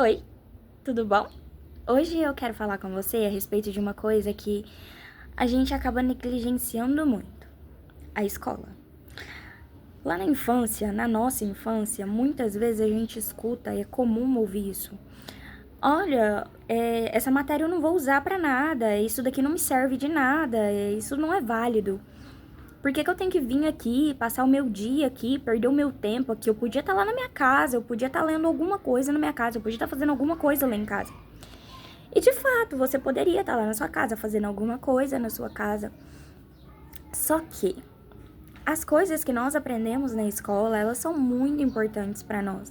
Oi, tudo bom? Hoje eu quero falar com você a respeito de uma coisa que a gente acaba negligenciando muito: a escola. Lá na infância, na nossa infância, muitas vezes a gente escuta, é comum ouvir isso. Olha, essa matéria eu não vou usar pra nada, isso daqui não me serve de nada, isso não é válido. Por que que eu tenho que vir aqui, passar o meu dia aqui, perder o meu tempo aqui? Eu podia estar lá na minha casa, eu podia estar lendo alguma coisa na minha casa, eu podia estar fazendo alguma coisa lá em casa. E de fato, você poderia estar lá na sua casa fazendo alguma coisa na sua casa. Só que as coisas que nós aprendemos na escola, elas são muito importantes para nós.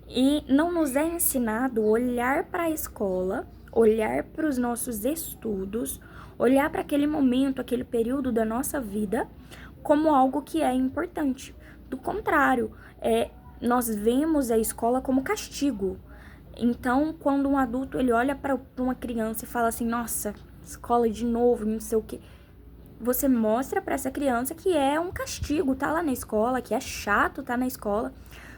E não nos é ensinado olhar para a escola, olhar para os nossos estudos, olhar para aquele momento, aquele período da nossa vida como algo que é importante. Do contrário, nós vemos a escola como castigo. Então, quando um adulto ele olha para uma criança e fala assim: nossa, escola de novo, não sei o quê, você mostra para essa criança que é um castigo tá lá na escola, que é chato tá na escola.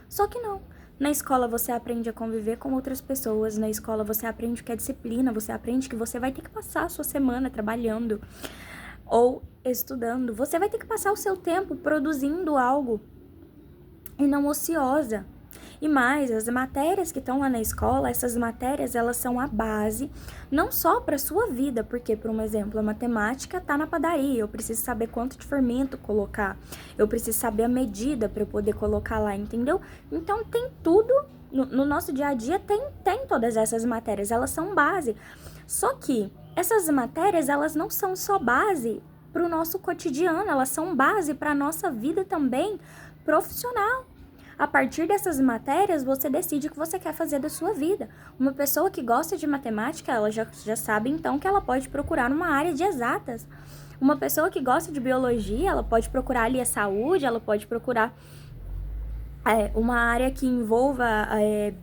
Só que não. Na escola você aprende a conviver com outras pessoas, na escola você aprende o que é disciplina, você aprende que você vai ter que passar a sua semana trabalhando ou estudando. Você vai ter que passar o seu tempo produzindo algo e não ociosa. E mais, as matérias que estão lá na escola, essas matérias, elas são a base, não só para sua vida, porque, por um exemplo, a matemática tá na padaria, eu preciso saber quanto de fermento colocar, eu preciso saber a medida para eu poder colocar lá, entendeu? Então, tem tudo, no nosso dia a dia tem todas essas matérias, elas são base. Só que essas matérias, elas não são só base para o nosso cotidiano, elas são base para a nossa vida também profissional. A partir dessas matérias, você decide o que você quer fazer da sua vida. Uma pessoa que gosta de matemática, ela já sabe então que ela pode procurar uma área de exatas. Uma pessoa que gosta de biologia, ela pode procurar ali a saúde, ela pode procurar uma área que envolva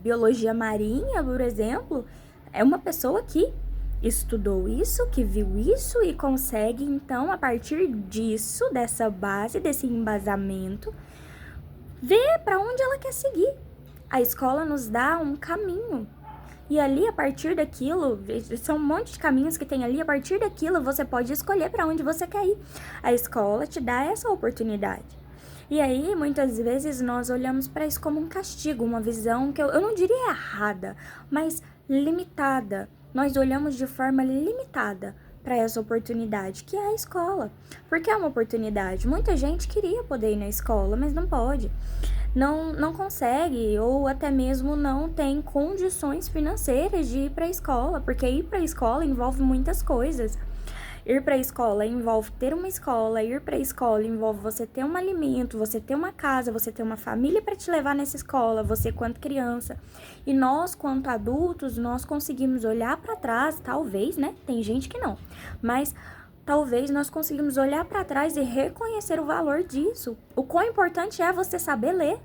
biologia marinha, por exemplo. É uma pessoa que estudou isso, que viu isso e consegue, então, a partir disso, dessa base, desse embasamento, ver para onde ela quer seguir. A escola nos dá um caminho. E ali, a partir daquilo, são um monte de caminhos que tem ali, a partir daquilo você pode escolher para onde você quer ir. A escola te dá essa oportunidade. E aí, muitas vezes, nós olhamos para isso como um castigo, uma visão que eu não diria errada, mas limitada. Nós olhamos de forma limitada para essa oportunidade, que é a escola. Porque é uma oportunidade. Muita gente queria poder ir na escola, mas não pode. Não consegue, ou até mesmo não tem condições financeiras de ir para a escola, porque ir para a escola envolve muitas coisas. Ir para a escola envolve ter uma escola, ir para a escola envolve você ter um alimento, você ter uma casa, você ter uma família para te levar nessa escola, você quanto criança. E nós, quanto adultos, nós conseguimos olhar para trás, talvez, né? Tem gente que não, mas talvez nós conseguimos olhar para trás e reconhecer o valor disso. O quão importante é você saber ler.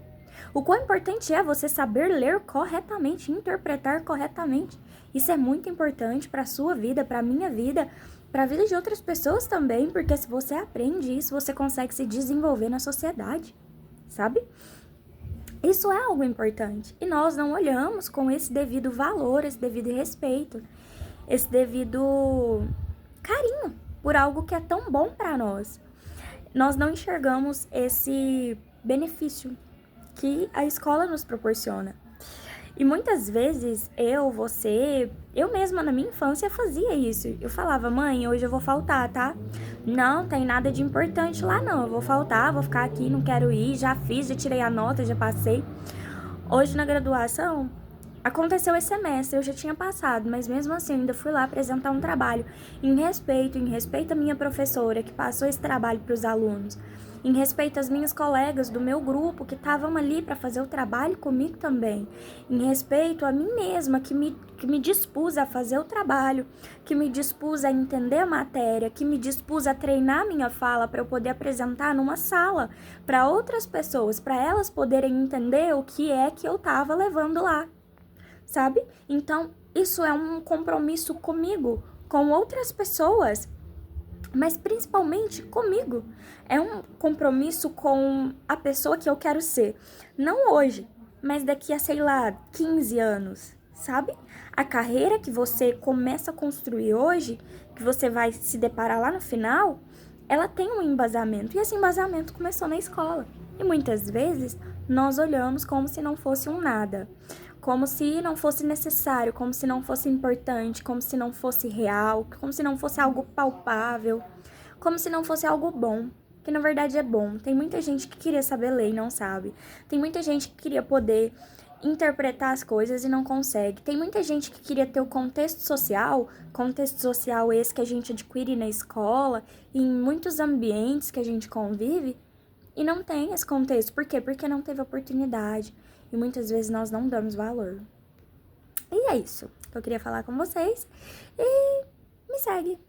O quão importante é você saber ler corretamente, interpretar corretamente. Isso é muito importante para a sua vida, para a minha vida, para a vida de outras pessoas também, porque se você aprende isso, você consegue se desenvolver na sociedade, sabe? Isso é algo importante. E nós não olhamos com esse devido valor, esse devido respeito, esse devido carinho por algo que é tão bom para nós. Nós não enxergamos esse benefício que a escola nos proporciona. E muitas vezes eu mesma na minha infância fazia isso. Eu falava: mãe, hoje eu vou faltar, tá? Não tem nada de importante lá não, eu vou faltar, vou ficar aqui, não quero ir, já fiz, já tirei a nota, já passei. Hoje na graduação, aconteceu esse semestre, eu já tinha passado, mas mesmo assim ainda fui lá apresentar um trabalho em respeito à minha professora que passou esse trabalho para os alunos, em respeito às minhas colegas do meu grupo que estavam ali para fazer o trabalho comigo também, em respeito a mim mesma que me dispus a fazer o trabalho, que me dispus a entender a matéria, que me dispus a treinar minha fala para eu poder apresentar numa sala para outras pessoas, para elas poderem entender o que é que eu estava levando lá. Sabe? Então, isso é um compromisso comigo, com outras pessoas, mas principalmente comigo. É um compromisso com a pessoa que eu quero ser. Não hoje, mas daqui a, sei lá, 15 anos, sabe? A carreira que você começa a construir hoje, que você vai se deparar lá no final, ela tem um embasamento. E esse embasamento começou na escola. E muitas vezes nós olhamos como se não fosse um nada. Como se não fosse necessário, como se não fosse importante, como se não fosse real, como se não fosse algo palpável, como se não fosse algo bom. Que na verdade é bom. Tem muita gente que queria saber ler e não sabe. Tem muita gente que queria poder interpretar as coisas e não consegue. Tem muita gente que queria ter o contexto social esse que a gente adquire na escola e em muitos ambientes que a gente convive, e não tem esse contexto. Por quê? Porque não teve oportunidade. E muitas vezes nós não damos valor. E é isso que eu queria falar com vocês. E me segue.